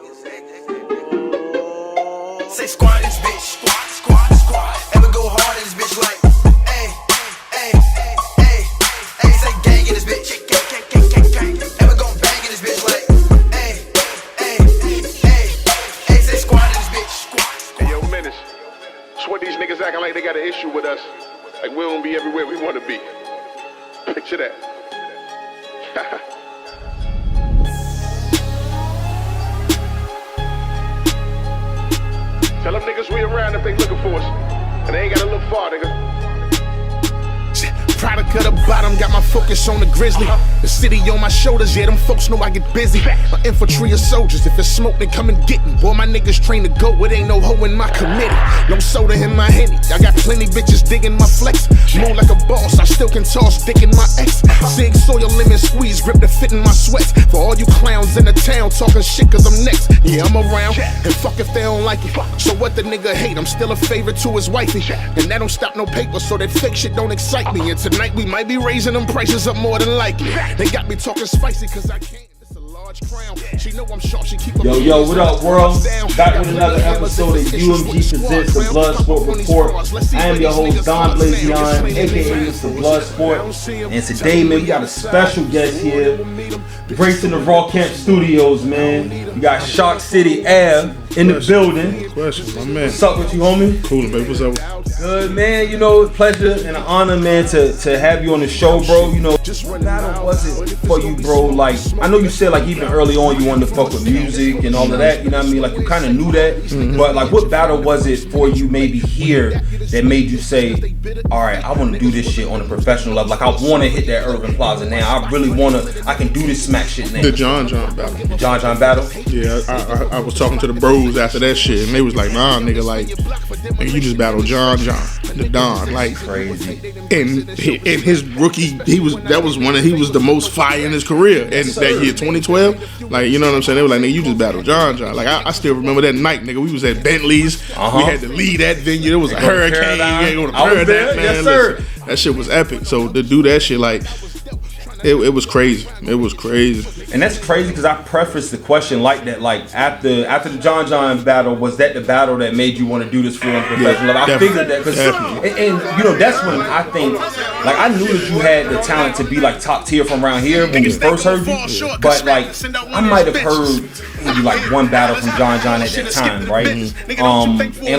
Say squad this bitch, squad. Ever go hard in this bitch like, ay. Say gang in this bitch, gang. Ever go bang in this bitch like, ay. Say squad in this bitch, Hey, yo, Menace. That's what these niggas acting like they got an issue with us. Like we don't be everywhere we want to be. Picture that. Tell them niggas we around if they looking for us. And they ain't gotta look far, nigga. Product of the bottom, got my focus on the grizzly. The city on my shoulders, yeah, them folks know I get busy. My infantry of soldiers, if it's smoke, they come and get me. Boy, my niggas train to go, it ain't no hoe in my committee. No soda in my henny, I got plenty bitches digging my flex. Move like a boss, I still can toss dick in my ex. Sig soil lemon squeeze, grip to fit in my sweats. For all you clowns in the town talking shit cause I'm next. Yeah, I'm around, and fuck if they don't like it. So what the nigga hate, I'm still a favorite to his wifey. And that don't stop no paper, so that fake shit don't excite me. And tonight we might be raising them prices up more than likely. They got me talking spicy cause I can't. It's a large crown. She know I'm sharp, she keep Yo, what up, world? Back with another episode of UMG Presents the Blood Sport Report. I am your host, Don Blazion, aka Mr. Blood Sport. And today, man, we got a special guest here. Gracing the Raw Camp Studios, man. We got Sharkcity Ave in the building. Question, my man. What's up with you, homie? Cool, baby. What's up? Good, man. You know, pleasure and an honor, man, to have you on the show, bro. You know, what battle was it for you, bro? Like, I know you said, like, even early on you wanted to fuck with music and all of that, you know what I mean? Like, you kind of knew that, but, like, what battle was it for you maybe here that made you say, all right, I want to do this shit on a professional level? Like, I want to hit that Urban Plaza now. I really want to, I can do this smack shit now. The John battle. The John battle? Yeah, I was talking to the bros after that shit, and they was like, nah, nigga, like, nigga, you just battled John, the Don, like, crazy. And his rookie, he was the most fire in his career. And that year, 2012, like, you know what I'm saying? They were like, nigga, you just battled John. Like, I still remember that night, nigga. We was at Bentley's. We had to leave that venue. There was a hurricane. I Was there, man. yes, sir. Listen, that shit was epic. So to do that shit, like, it was crazy. It was crazy. And that's crazy because I prefaced the question like that. Like, after the John battle, was that the battle that made you want to do this for on professional level? I figured that because, and you know, that's when I think, like, I knew that you had the talent to be like top tier from around here when we first heard you. But like, I might have heard maybe like one battle from John at that time, right? And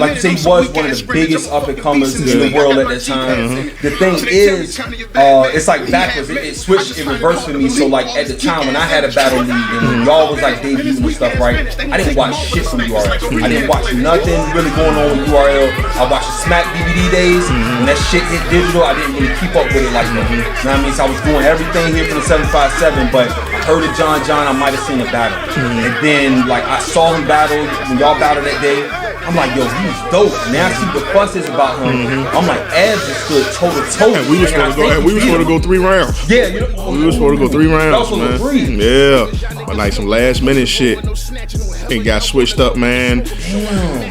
like you say, he was one of the biggest up and comers in the world at that time. The thing is, it's like backwards. It switched. It reversed for me. So like at the time when I had a battle league and y'all was like debuting and stuff, right? I didn't watch shit from URL. I didn't watch nothing really going on with URL. I watched the Smack DVD days. When that shit hit digital, I didn't really keep up with it like that. You know what I mean? So I was doing everything here from the 757, but I heard of John, I might have seen a battle. And then like I saw him battle when y'all battled that day. I'm like, yo, he was dope. Now I see the fuss is about him. I'm like, Av just stood toe to toe. And we was supposed to go 3 rounds. Yeah, you know, we was supposed to go 3 rounds, man. 3. Yeah, but like some last minute shit, it got switched up, man.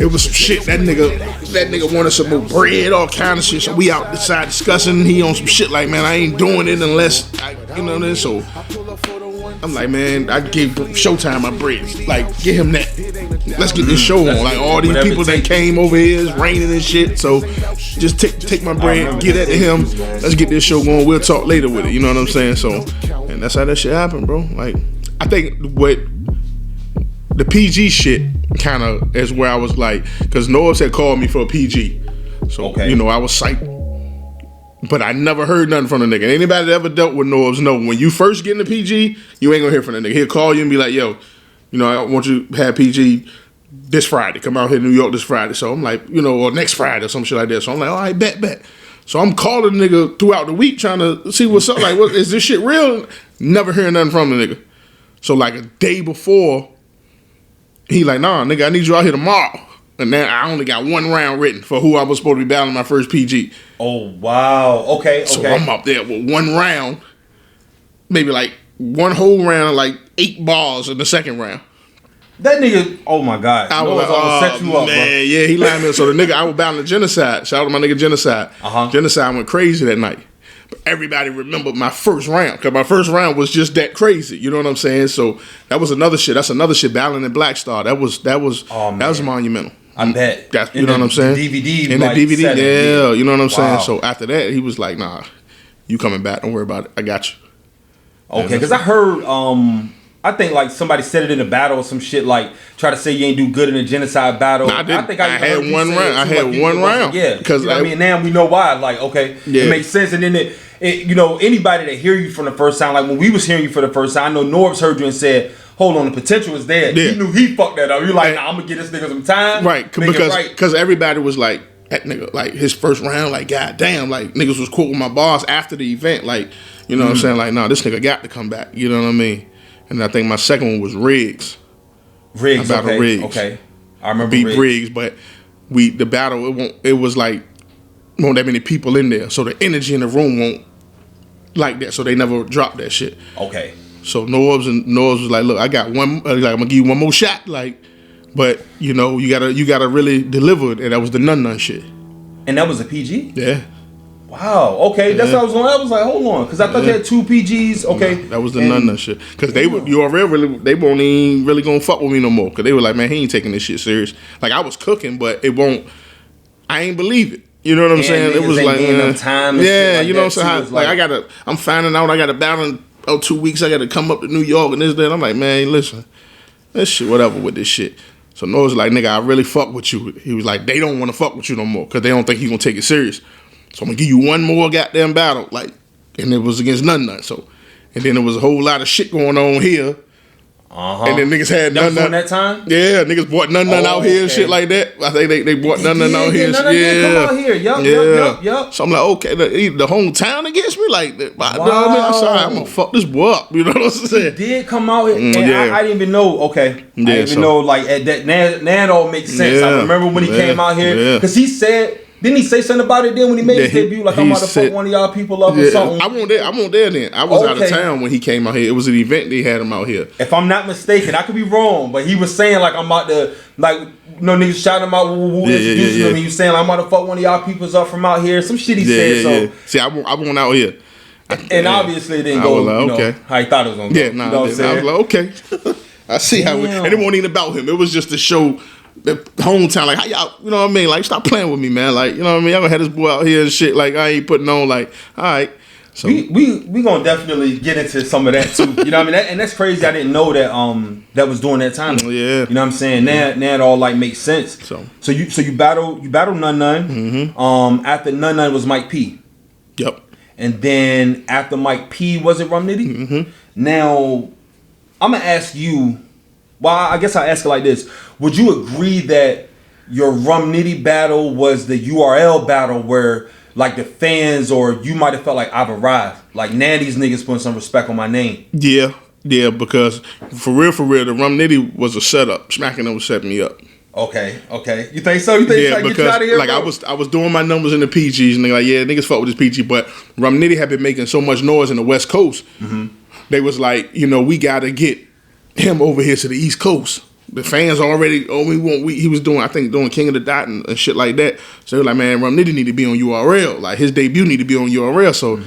It was some shit. That nigga wanted some more bread, all kind of shit. So we outside discussing. He on some shit like, man, I ain't doing it unless you know this. So I'm like, man, I gave Showtime my bread. Like, get him that. Let's get this show on. Like, all these people that came over here, it's raining and shit. So just take my bread, get that to him. Let's get this show going. We'll talk later with it. You know what I'm saying? So, and that's how that shit happened, bro. Like, I think what the PG shit kind of is where I was like, because Norbs had called me for a PG. So, you know, I was psyched. But I never heard nothing from the nigga. Anybody that ever dealt with Norbs know when you first get in the PG, you ain't gonna hear from the nigga. He'll call you and be like, yo, you know, I want you to have PG this Friday. Come out here to New York this Friday. So I'm like, you know, or next Friday or some shit like that. So I'm like, all right, bet. So I'm calling the nigga throughout the week trying to see what's up. Like, what is this shit real? Never hearing nothing from the nigga. So like a day before, he like, nah, nigga, I need you out here tomorrow. And then I only got 1 round written for who I was supposed to be battling my first PG. Oh, wow. Okay. So I'm up there with 1 round, maybe like 1 whole round, like 8 bars in the second round. That nigga, oh my God. I was like, set you up, man, bro. Yeah, he lined me up. So the nigga, I was battling Genocide. Shout out to my nigga Genocide. Genocide went crazy that night. everybody remembered my first round because my first round was just that crazy. You know what I'm saying? So that was another shit. That's another shit. Battling in Black Star. That was monumental. I bet. That's, you know what I'm saying? DVD, in the DVD, yeah. You know what I'm saying? Wow. So after that, he was like, "Nah, you coming back? Don't worry about it. I got you." Okay, because I heard, I think like somebody said it in a battle or some shit, like try to say you ain't do good in a genocide battle. Nah, I think I had one round. I had one round. Yeah, because you know I mean, now we know why. Like, okay, yeah. It makes sense. And then it, you know, anybody that hear you from the first time, like when we was hearing you for the first time, I know Norbs heard you and said, "Hold on, the potential is there." Yeah. He knew he fucked that up. You're like, "Nah, I'm gonna get this nigga some time." Right, because everybody was like, that nigga, like his first round, like goddamn, like niggas was quoting my bars after the event, like, you know what I'm saying, like, nah, this nigga got to come back. You know what I mean? And I think my second one was Riggs. Riggs, okay, Riggs. Okay, I remember beat Riggs, but the battle it was like won't that many people in there, so the energy in the room won't like that, so they never dropped that shit. Okay. So Norbs was like, look, I got one, like I'm gonna give you one more shot, like, but you know you gotta really deliver it, and that was the Nun shit. And that was a PG? Yeah. Wow. Okay, that's what I was going. I was like, hold on, because I thought you had 2 PGs. Okay, no, that was the Nun shit. Because they were URL really, they won't even really gonna fuck with me no more. Because they were like, man, he ain't taking this shit serious. Like I was cooking, but it won't. I ain't believe it. You know what I'm saying? It was like, time. Yeah, like you know what I'm saying? Like, I'm finding out I got to battle in 2 weeks. I got to come up to New York and this, that. I'm like, man, listen, this shit, whatever with this shit. So Noah's like, nigga, I really fuck with you. He was like, they don't want to fuck with you no more because they don't think he gonna take it serious. So I'm gonna give you one more goddamn battle, like, and it was against Nun. So, and then there was a whole lot of shit going on here. And then niggas had Nun. That time? Yeah, niggas brought Nun out here and shit like that. I think they brought Nun out here. Come out here. Yup. So I'm like, okay, the whole town against me, like, wow. You know what I mean? I'm sorry, I'm gonna fuck this boy up. You know what I'm saying? He did come out here, and I didn't even know. Okay, I didn't even know like that. Now it all makes sense. I remember when he came out here because he said. Didn't he say something about it then when he made his debut? Like, I'm about to fuck one of y'all people up or something? I wasn't there then. I was out of town when he came out here. It was an event they had him out here. If I'm not mistaken, I could be wrong, but he was saying, like, I'm about to, like, you know, niggas shouting him out, introducing him, and he was saying, like, I'm about to fuck one of y'all peoples up from out here. Some shit he said, so. See, I went out here. And obviously it didn't go, like, you know, how he thought it was going to go. Yeah, nah, you know what I'm saying? I was like, okay. I see how and it wasn't even about him. It was just to show the hometown, like, how y'all, you know what I mean? Like, stop playing with me, man. Like, you know what I mean? Y'all gonna have this boy out here and shit. Like, I ain't putting on, like, all right. So we gonna definitely get into some of that too. You know what I mean? And that's crazy. I didn't know that that was during that time. Yeah. You know what I'm saying? Now it all like makes sense. So you battle Nun. Mm-hmm. After Nun was Mike P. Yep. And then after Mike P, was it Rum Nitty? Mm-hmm. Now I'm gonna ask you. Well, I guess I'll ask it like this. Would you agree that your Rum Nitty battle was the URL battle where, like, the fans or you might have felt like I've arrived? Like, now these niggas putting some respect on my name. Yeah, because for real, the Rum Nitty was a setup. Smacking them was setting me up. Okay. You think so? You think yeah, because get you out of here, like bro? I was doing my numbers in the PGs and they're like, yeah, niggas fuck with this PG, but Rum Nitty had been making so much noise in the West Coast. Mm-hmm. They was like, you know, we gotta get him over here to the East Coast. The fans already, he was doing King of the Dot and shit like that. So they're like, man, Rum Nitty need to be on URL. Like, his debut need to be on URL. So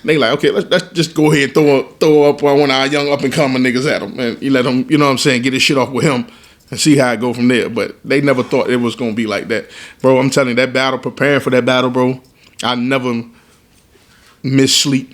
they like, okay, let's just go ahead and throw up one of our young up and coming niggas at him, and you let him, you know what I'm saying, get his shit off with him and see how it go from there. But they never thought it was gonna be like that, bro. I'm telling you, that battle, preparing for that battle, bro, I never miss sleep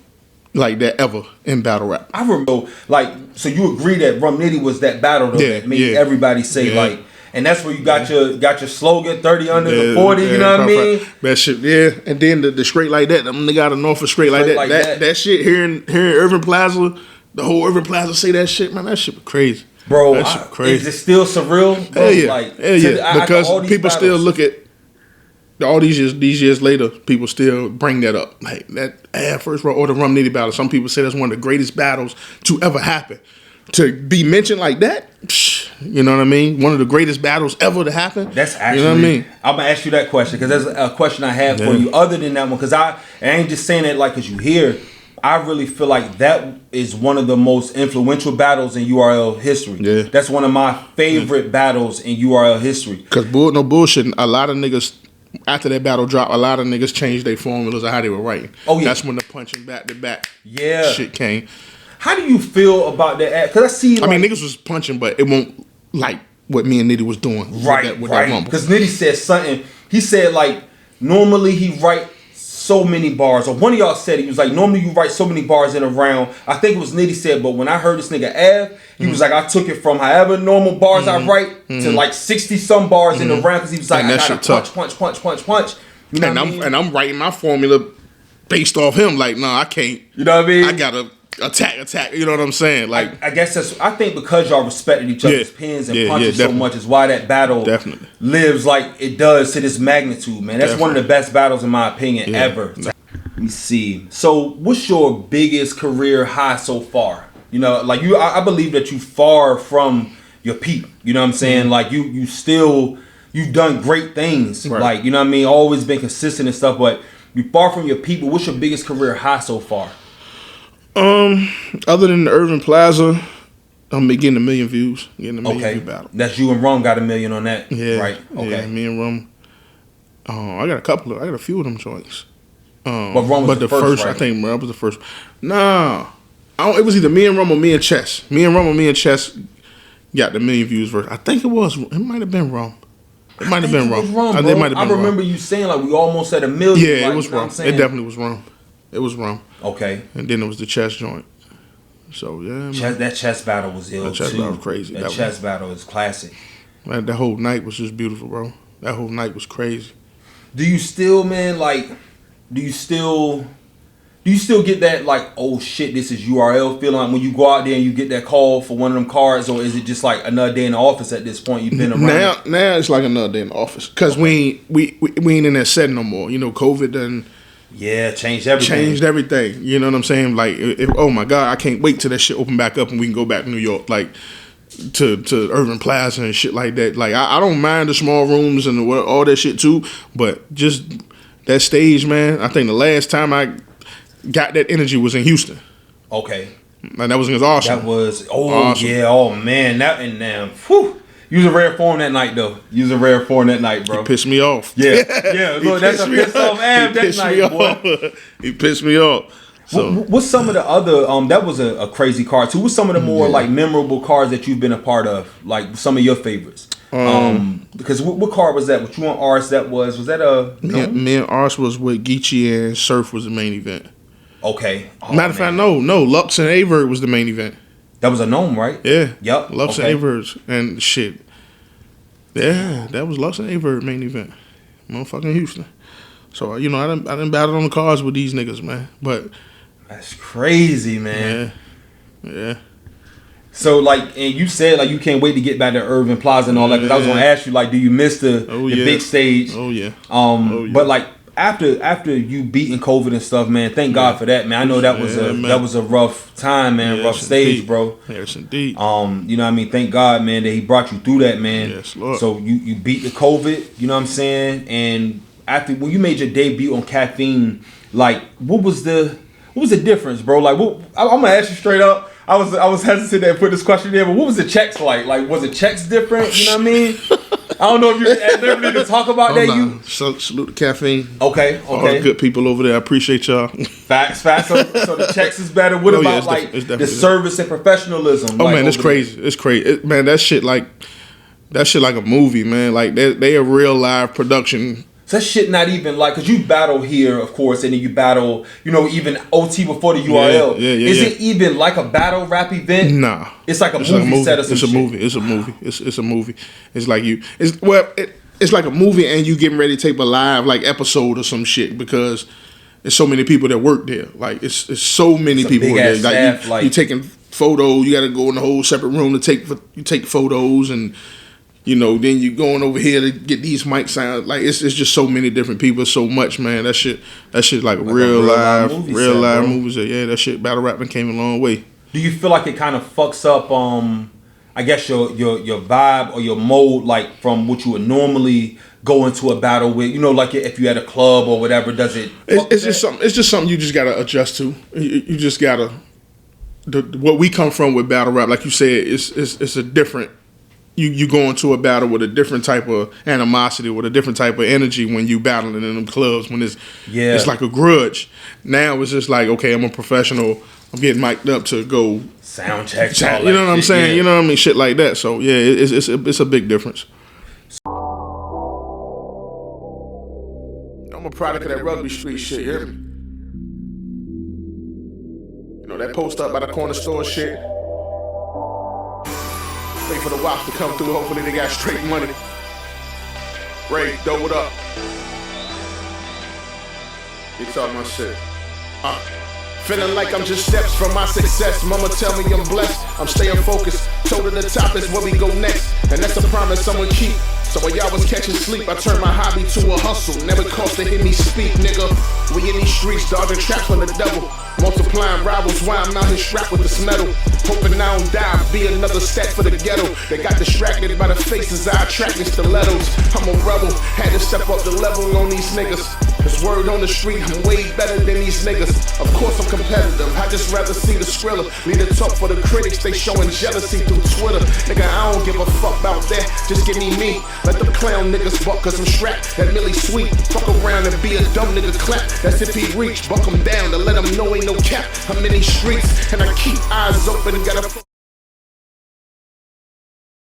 like that ever in battle rap. I remember, like, so you agree that Rum Nitty was that battle though that made everybody say like, and that's where you got your slogan 30 under the 40. You know what I mean? That shit, yeah. And then the straight like that, them nigga out of Norfolk straight like that. That shit here in Irving Plaza, the whole Irving Plaza say that shit, man. That shit was crazy, bro. That shit was crazy. Is it still surreal? Bro? Hell yeah, like, because people still look at. All these years later, people still bring that up. Like that first round or the Rum Nitty battle. Some people say that's one of the greatest battles to ever happen. To be mentioned like that, you know what I mean? One of the greatest battles ever to happen. That's actually, you know what I mean? I'm gonna ask you that question because that's a question I have for you. Other than that one, because I ain't just saying that like because you hear. I really feel like that is one of the most influential battles in URL history. Yeah. That's one of my favorite battles in URL history. Because no bullshit, a lot of niggas after that battle dropped, a lot of niggas changed their formulas of how they were writing. Oh yeah, that's when the punching back to back shit came. How do you feel about that? Because I see, like, I mean, niggas was punching, but it won't like what me and Nitty was doing. Right. With that rumble. Because Nitty said something. He said, like, normally he write so many bars. Or one of y'all said, he was like, normally you write so many bars in a round. I think it was Nitty said, but when I heard this nigga Av, he was like, I took it from however normal bars I write to like 60 some bars in a round. Because he was like, I gotta punch. You know and I'm writing my formula based off him. Like, no, I can't. You know what I mean? I gotta attack. You know what I'm saying? Like, I guess I think because y'all respected each other's pins and punches so much is why that battle lives like it does to this magnitude, man. That's one of the best battles in my opinion ever. Let me see. So, what's your biggest career high so far? You know, like I believe that you far from your peak. You know what I'm saying? Like you still you've done great things. Right. Like, you know what I mean? Always been consistent and stuff, but you far from your peak. But what's your biggest career high so far? Other than the Irving Plaza, I'm getting 1 million views. Getting a million view battle. That's you and Rum got 1 million on that. Yeah. Right. Okay. Yeah, me and Rum. I got a few of them joints. But Rum was the first, right? I think Rum was the first. Nah. It was either me and Rum or me and Chess. Me and Rum or me and Chess got the 1 million views verse. I think it might have been Rum. It might have been Rum. I remember you saying like we almost at 1 million. Yeah, like, it was Rum. It definitely was Rum. It was Rum. Okay. And then it was the Chess joint. So yeah, man. That chess battle was ill. That chess battle was crazy. That chess battle is classic. Man, that whole night was just beautiful, bro. That whole night was crazy. Do you still, man, like, do you still get that, like, oh shit, this is URL feeling like when you go out there and you get that call for one of them cards, or is it just like another day in the office at this point? You've been around. Now it's like another day in the office because we ain't in that setting no more. You know, COVID done. Yeah, changed everything. You know what I'm saying? Like, oh my God, I can't wait till that shit open back up and we can go back to New York, like to Irving Plaza and shit like that. Like, I don't mind the small rooms and all that shit too, but just that stage, man. I think the last time I got that energy was in Houston. Okay. And that was against Arsenal. That was yeah, oh man, that and whew. You was a rare form that night, though. You was a rare form that night, bro. He pissed me off. Yeah. Look, that's a piss off Av that night, boy. He pissed me off. So, what's some of the other? That was a crazy card too. What's some of the more like memorable cards that you've been a part of? Like some of your favorites. Because what card was that? What you and Ars? That was that a? Me and Ars was with Geechee and Surf was the main event. Okay. Matter of fact, no. Lux and Aver was the main event. That was a gnome, right? Yeah. Yep. Lux and Avers and shit. Yeah, that was Lux and Aver main event. Motherfucking Houston. So, you know, I done battled on the cards with these niggas, man. But that's crazy, man. Yeah. So, like, and you said, like, you can't wait to get back to Irving Plaza and all that. Because I was going to ask you, like, do you miss the big stage? Oh, yeah. But, like, after you beating COVID and stuff, man, thank God for that, man. I know that was a rough time, man, rough stage, indeed. bro. Yes, indeed. You know what I mean? Thank God, man, that he brought you through that, man. Yes, Lord. So you beat the COVID, you know what I'm saying? And when you made your debut on Caffeine, like, what was the difference, bro? Like, I'm gonna ask you straight up. I was hesitant to put this question there, but what was the checks like? Like, was the checks different? You know what I mean? I don't know if you're at liberty to talk about that. You salute the Caffeine. Okay. All the good people over there. I appreciate y'all. Facts. So the checks is better. What about the service and professionalism? Oh man, it's crazy. It's crazy, man. That shit like a movie, man. Like they a real live production. So that shit not even like, because you battle here, of course, and then you battle, you know, even OT before the URL. Yeah. Is it even like a battle rap event? Nah. It's like a movie set or some shit. It's a movie. It's a movie. It's like it's like a movie and you getting ready to tape a live like episode or some shit because there's so many people that work there. Like it's so many people there. Like you taking photos, you got to go in a whole separate room to take photos and. You know, then you going over here to get these mic sounds. Like it's just so many different people, so much, man. That shit like real live movies. Yeah, that shit battle rapping came a long way. Do you feel like it kind of fucks up? I guess your vibe or your mode, like from what you would normally go into a battle with. You know, like if you had a club or whatever. Does it? It's just something you just gotta adjust to. You just gotta. What we come from with battle rap, like you said, it's a different you go into a battle with a different type of animosity, with a different type of energy when you battling in them clubs, when it's like a grudge. Now it's just like, okay, I'm a professional, I'm getting mic'd up to go sound check, you know what I'm saying? Yeah. You know what I mean? Shit like that. So yeah, it's a big difference. I'm a product of that rugby street shit, you hear me? You know, that post up by the corner store shit. Wait for the wops to come through, hopefully they got straight money. Ray, dope it up. You talking my shit. Feeling like I'm just steps from my success. Mama tell me I'm blessed. I'm staying focused. Toe to the top is where we go next. And that's a promise I'ma keep. So while y'all was catching sleep, I turned my hobby to a hustle. Never cost to hear me speak, nigga. We in these streets, dodging traps from the devil. Multiplying rivals while I'm out here strapped with this metal. Hoping I don't die, be another stat for the ghetto. They got distracted by the faces I attract in stilettos. I'm a rebel, had to step up the level on these niggas. Cause word on the street, I'm way better than these niggas. Of course I'm competitive, I just rather see the skriller. Lead the talk for the critics, they showing jealousy through Twitter. Nigga, I don't give a fuck about that, just give me me. Let them clown niggas buck cause I'm strapped, that Millie sweet. Fuck around and be a dumb nigga clap. That's if he reach, buck him down to let him know ain't no cap. I'm in these streets and I keep eyes open, gotta